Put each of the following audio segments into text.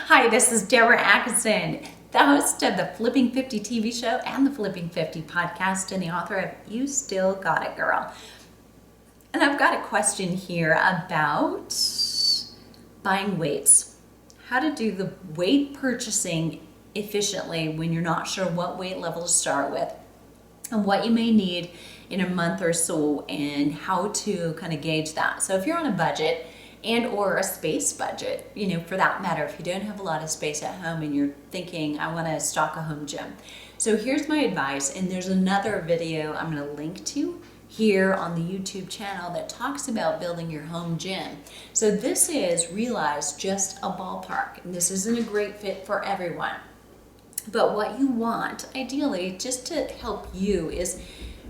Hi, this is Deborah Atkinson, the host of the Flipping 50 TV show and the Flipping 50 podcast, and the author of You Still Got It, Girl. And I've got a question here about buying weights. How to do the weight purchasing efficiently when you're not sure what weight level to start with, and what you may need in a month or so, and how to kind of gauge that. So if you're on a budget and or a space budget, for that matter, if you don't have a lot of space at home and you're thinking, I want to stock a home gym. So here's my advice, and there's another video I'm going to link to here on the YouTube channel that talks about building your home gym. So this is, realize, just a ballpark, and this isn't a great fit for everyone. But what you want, ideally, just to help you, is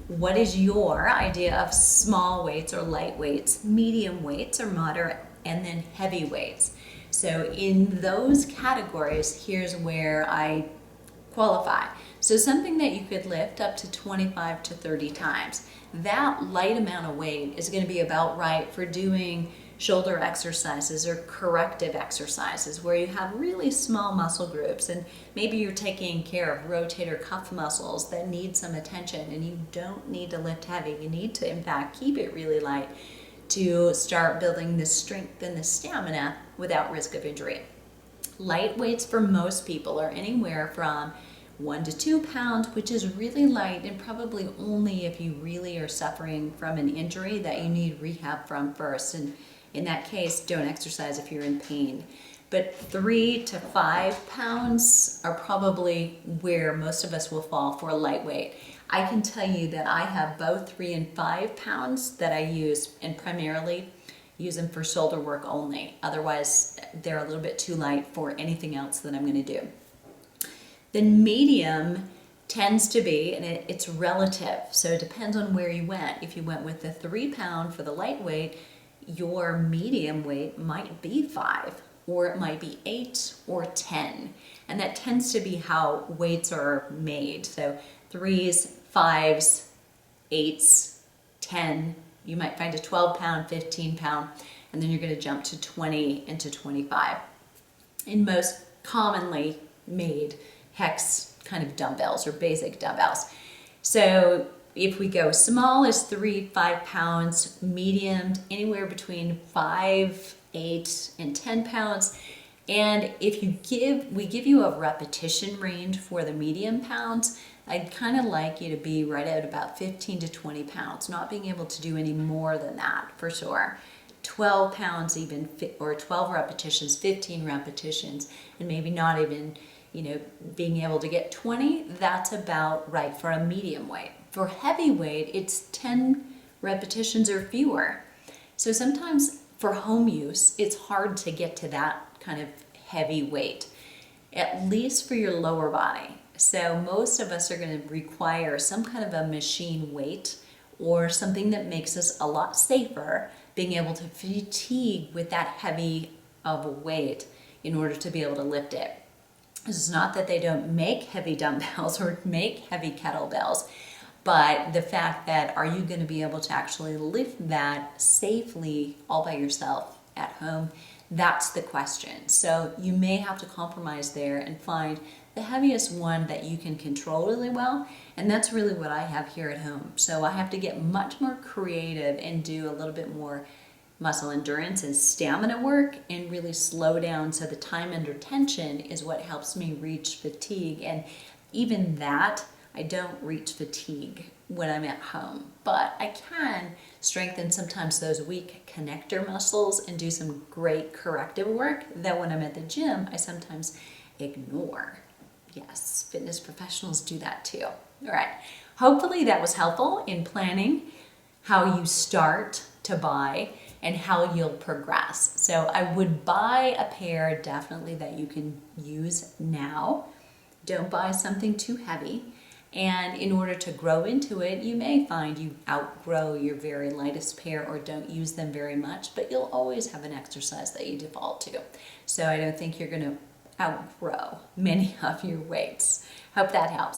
what is your idea of small weights or light weights, medium weights or moderate, and then heavy weights. So in those categories, here's where I qualify. So something that you could lift up to 25 to 30 times. That light amount of weight is going to be about right for doing shoulder exercises or corrective exercises where you have really small muscle groups, and maybe you're taking care of rotator cuff muscles that need some attention, and you don't need to lift heavy. You need to, in fact, keep it really light to start building the strength and the stamina without risk of injury. Light weights for most people are anywhere from 1 to 2 pounds, which is really light, and probably only if you really are suffering from an injury that you need rehab from first. And in that case, don't exercise if you're in pain. But 3 to 5 pounds are probably where most of us will fall for lightweight. I can tell you that I have both 3 and 5 pounds that I use, and primarily use them for shoulder work only. Otherwise, they're a little bit too light for anything else that I'm going to do. The medium tends to be, and it's relative, so it depends on where you went. If you went with the 3 pound for the lightweight, your medium weight might be 5, or it might be 8 or 10. And that tends to be how weights are made. So 3s, 5s, 8s, 10. You might find a 12 pound, 15 pound, and then you're going to jump to 20 and to 25. In most commonly made hex kind of dumbbells or basic dumbbells. So if we go small is 3, 5 pounds, medium anywhere between 5, 8, and 10 pounds. And if we give you a repetition range for the medium pounds, I'd kind of like you to be right at about 15 to 20 pounds, not being able to do any more than that for sure. 12 pounds even, or 12 repetitions, 15 repetitions, and maybe not even, being able to get 20, that's about right for a medium weight. For heavyweight, it's 10 repetitions or fewer. So sometimes for home use, it's hard to get to that kind of heavy weight, at least for your lower body. So most of us are going to require some kind of a machine weight or something that makes us a lot safer being able to fatigue with that heavy of a weight in order to be able to lift it. This is not that they don't make heavy dumbbells or make heavy kettlebells, but the fact that, are you going to be able to actually lift that safely all by yourself at home? That's the question. So you may have to compromise there and find the heaviest one that you can control really well, and that's really what I have here at home. So I have to get much more creative and do a little bit more muscle endurance and stamina work and really slow down, so the time under tension is what helps me reach fatigue. And even that, I don't reach fatigue when I'm at home, but I can strengthen sometimes those weak connector muscles and do some great corrective work that when I'm at the gym, I sometimes ignore. Yes, fitness professionals do that too. All right, hopefully that was helpful in planning how you start to buy and how you'll progress. So I would buy a pair definitely that you can use now. Don't buy something too heavy. And in order to grow into it, you may find you outgrow your very lightest pair or don't use them very much, but you'll always have an exercise that you default to. So I don't think you're going to outgrow many of your weights. Hope that helps.